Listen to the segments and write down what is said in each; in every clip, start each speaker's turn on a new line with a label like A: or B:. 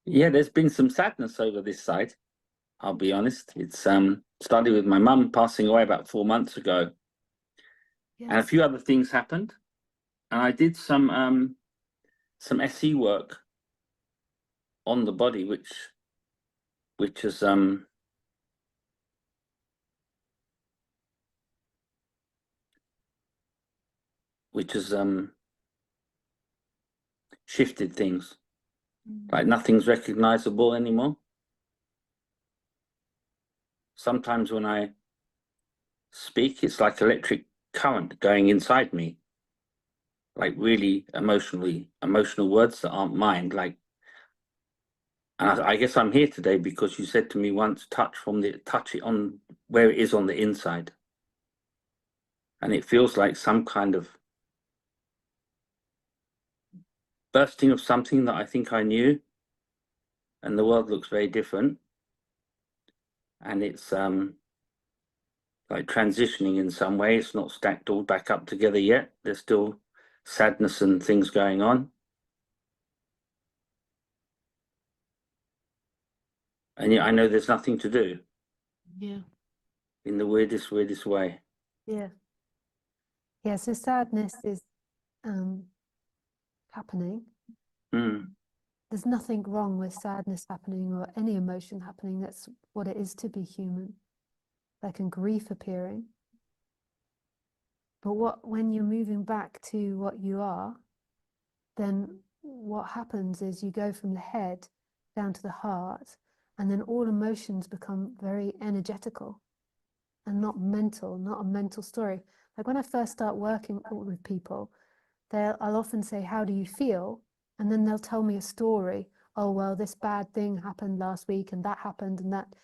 A: Yeah, there's been some sadness over this side. I'll be honest. It's started with my mum passing away about 4 months ago, and a
B: Yes.
A: few other things happened. And I did some SE work on the body, which has shifted things. Like nothing's recognizable anymore. Sometimes when I speak, it's like electric current going inside me, like really emotional words that aren't mine. Like, and I guess I'm here today because you said to me once, touch it on where it is on the inside, and it feels like some kind of bursting of something that I think I knew, and the world looks very different, and it's like transitioning in some way. It's not stacked all back up together yet. There's still sadness and things going on. And yet I know there's nothing to do.
B: Yeah.
A: In the weirdest way.
B: Yeah. Yeah, so sadness is happening. There's nothing wrong with sadness happening or any emotion happening. That's what it is to be human. Like in grief appearing. But when you're moving back to what you are, then what happens is you go from the head down to the heart, and then all emotions become very energetical and not mental, not a mental story. Like when I first start working with people, I'll often say, how do you feel? And then they'll tell me a story. Oh, well, this bad thing happened last week and that happened and that.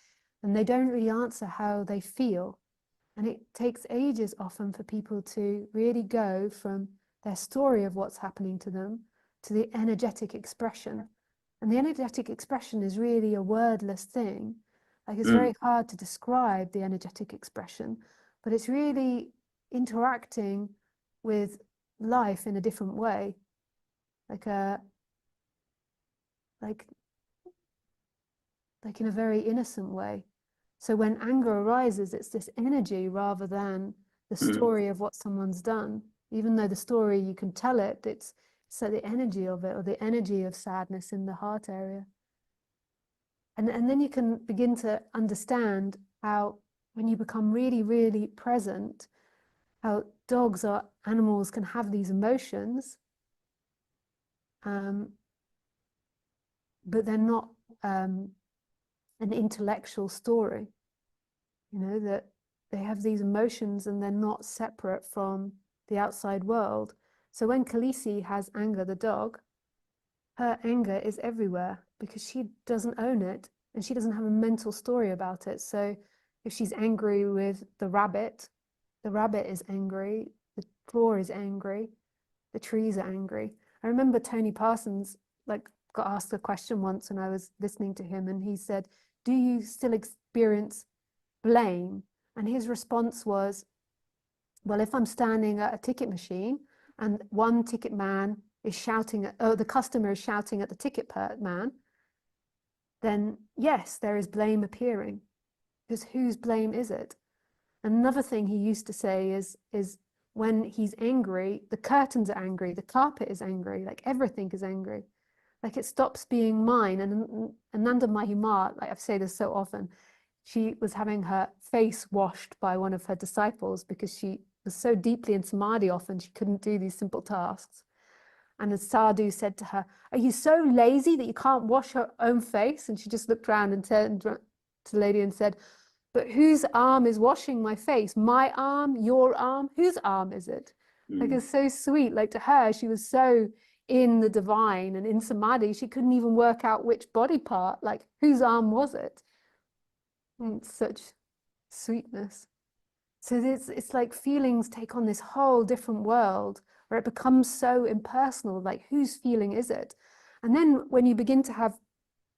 B: And they don't really answer how they feel. And it takes ages often for people to really go from their story of what's happening to them to the energetic expression. And the energetic expression is really a wordless thing. Like it's very hard to describe the energetic expression, but it's really interacting with life in a different way, like in a very innocent way. So when anger arises, it's this energy rather than the story of what someone's done. Even though the story, you can tell it, it's like the energy of it, or the energy of sadness in the heart area. And then you can begin to understand how, when you become really, really present, how dogs or animals can have these emotions, but they're not an intellectual story. You know, that they have these emotions and they're not separate from the outside world. So when Khaleesi has anger, the dog, her anger is everywhere because she doesn't own it and she doesn't have a mental story about it. So if she's angry with the rabbit is angry, the floor is angry, the trees are angry. I remember Tony Parsons got asked a question once when I was listening to him, and he said, do you still experience blame? And his response was, well, if I'm standing at a ticket machine and one ticket man is shouting at, the customer is shouting at the ticket man, then yes, there is blame appearing. Because whose blame is it? Another thing he used to say is when he's angry, the curtains are angry, the carpet is angry, like everything is angry. Like it stops being mine. And Ananda Mahima, like I say this so often, she was having her face washed by one of her disciples because she was so deeply in samadhi often she couldn't do these simple tasks. And the sadhu said to her, are you so lazy that you can't wash your own face? And she just looked around and turned to the lady and said, but whose arm is washing my face? My arm, your arm? Whose arm is it? Like it's so sweet. Like to her, she was so in the divine and in samadhi, she couldn't even work out which body part, like whose arm was it? And it's such sweetness. So it's like feelings take on this whole different world where it becomes so impersonal, like whose feeling is it? And then when you begin to have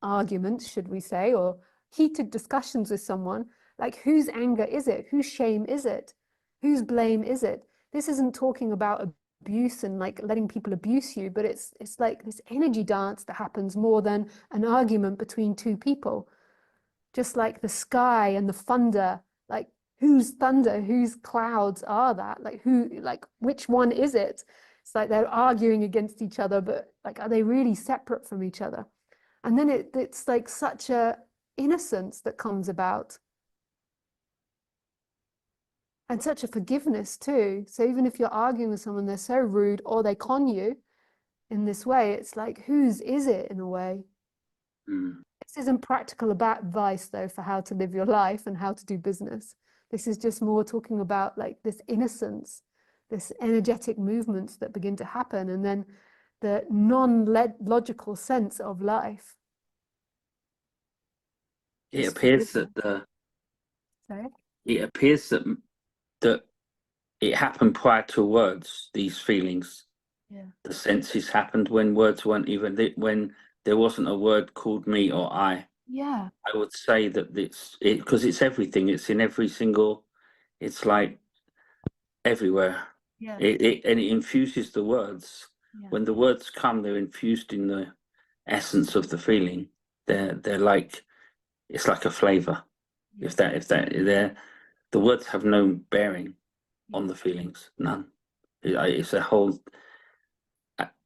B: arguments, should we say, or heated discussions with someone, like whose anger is it? Whose shame is it? Whose blame is it? This isn't talking about abuse and like letting people abuse you, but it's like this energy dance that happens more than an argument between two people. Just like the sky and the thunder, like whose thunder, whose clouds are that? Like who, like which one is it? It's like they're arguing against each other, but like are they really separate from each other? And then it's like such a innocence that comes about. And such a forgiveness too. So even if you're arguing with someone, they're so rude or they con you in this way, it's like, whose is it in a way?
A: Mm.
B: This isn't practical about advice though for how to live your life and how to do business. This is just more talking about like this innocence, this energetic movements that begin to happen, and then the non-logical sense of life.
A: It appears that
B: Sorry?
A: it appears that it happened prior to words. These feelings,
B: Yeah.
A: the senses happened when words weren't even when there wasn't a word called me or I.
B: Yeah.
A: I would say that it's because it's everything. It's in every single. It's like everywhere.
B: Yeah.
A: And it infuses the words.
B: Yeah.
A: When the words come, they're infused in the essence of the feeling. They're like it's like a flavor. If they're the words have no bearing on the feelings, none. It's a whole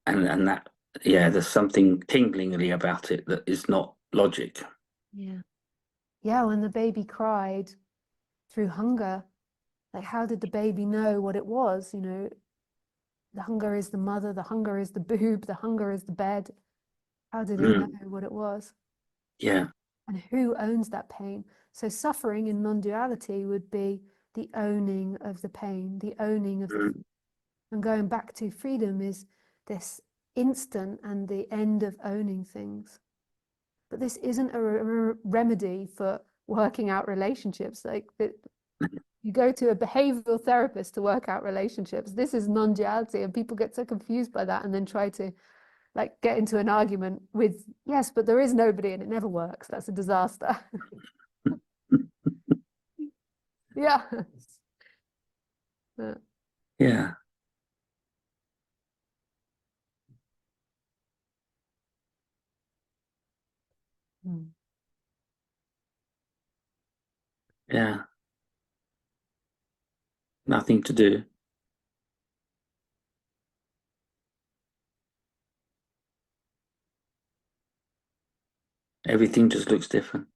A: and that there's something tinglingly about it that is not logic.
B: Yeah. Yeah, when the baby cried through hunger, like how did the baby know what it was? You know, the hunger is the mother, the hunger is the boob, the hunger is the bed. How did it know what it was?
A: Yeah.
B: And who owns that pain? So suffering in non-duality would be the owning of the pain, the owning of the, and going back to freedom is this instant and the end of owning things. But this isn't a remedy for working out relationships. Like you go to a behavioral therapist to work out relationships. This is non-duality, and people get so confused by that and then try to like get into an argument with, yes, but there is nobody and it never works. That's a disaster. Yeah.
A: Yeah. Yeah. Nothing to do. Everything just looks different.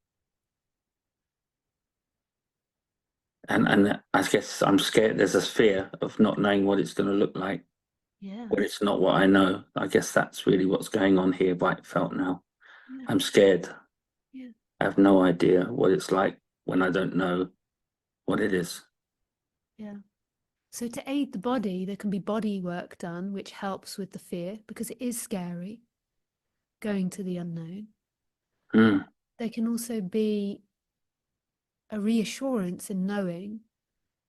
A: And I guess I'm scared. There's a fear of not knowing what it's going to look like.
B: Yeah.
A: When it's not what I know. I guess that's really what's going on here by it felt now.
B: Yeah.
A: I'm scared.
B: Yeah.
A: I have no idea what it's like when I don't know what it is.
B: Yeah. So to aid the body, there can be body work done, which helps with the fear because it is scary going to the unknown.
A: Mm.
B: There can also be a reassurance in knowing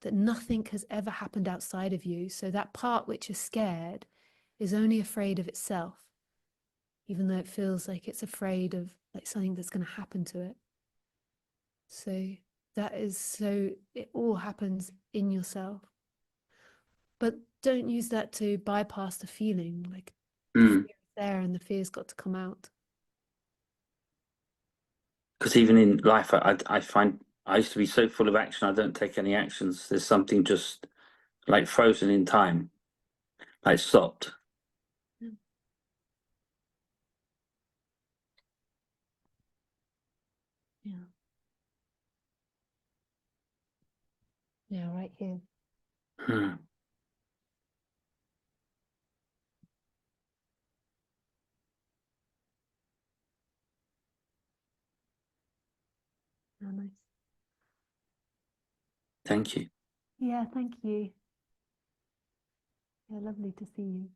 B: that nothing has ever happened outside of you. So that part which is scared is only afraid of itself, even though it feels like it's afraid of like something that's going to happen to it. So that is so it all happens in yourself. But don't use that to bypass the feeling. Like the fear is there and the fear's got to come out.
A: Because even in life, I find I used to be so full of action, I don't take any actions. There's something just like frozen in time, like stopped.
B: Yeah. Yeah. Yeah, right here.
A: Hmm.
B: Oh, nice.
A: Thank you.
B: Yeah, thank you. Yeah, lovely to see you.